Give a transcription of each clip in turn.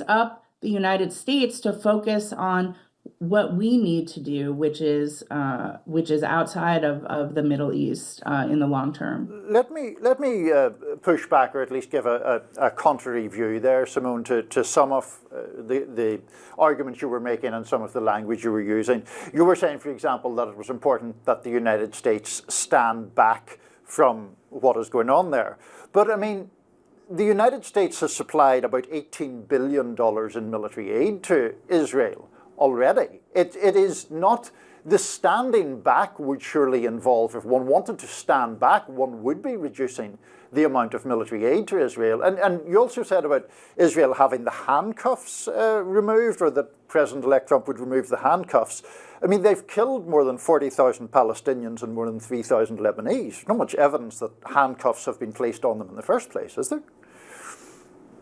up the United States to focus on what we need to do, which is outside of the Middle East in the long term. Let me push back, or at least give a contrary view there, Simone, to some of the arguments you were making and some of the language you were using. You were saying, for example, that it was important that the United States stand back from what is going on there. But I mean, the United States has supplied about $18 billion in military aid to Israel already. It is not, the standing back would surely involve, if one wanted to stand back, one would be reducing the amount of military aid to Israel. And you also said about Israel having the handcuffs removed, or that President-elect Trump would remove the handcuffs. I mean, they've killed more than 40,000 Palestinians and more than 3,000 Lebanese. There's not much evidence that handcuffs have been placed on them in the first place, is there?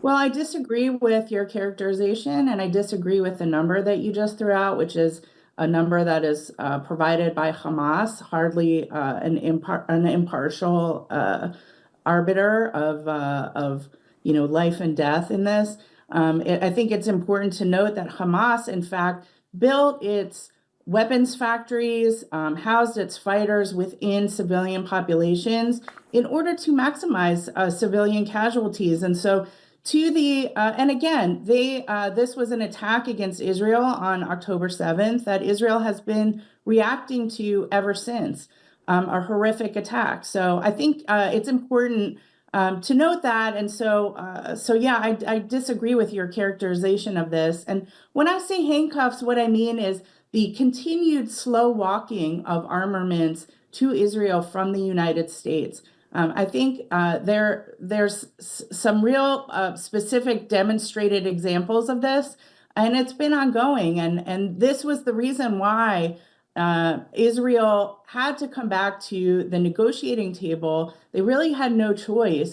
Well, I disagree with your characterization, and I disagree with the number that you just threw out, which is a number that is provided by Hamas, hardly an impartial arbiter of life and death in this. I think it's important to note that Hamas, in fact, built its weapons factories, housed its fighters within civilian populations in order to maximize civilian casualties. And so and again, this was an attack against Israel on October 7th that Israel has been reacting to ever since, a horrific attack. So I think it's important to note that. And so yeah, I disagree with your characterization of this. And when I say handcuffs, what I mean is the continued slow walking of armaments to Israel from the United States. I think there's some real specific demonstrated examples of this, and it's been ongoing. And this was the reason why Israel had to come back to the negotiating table. They really had no choice.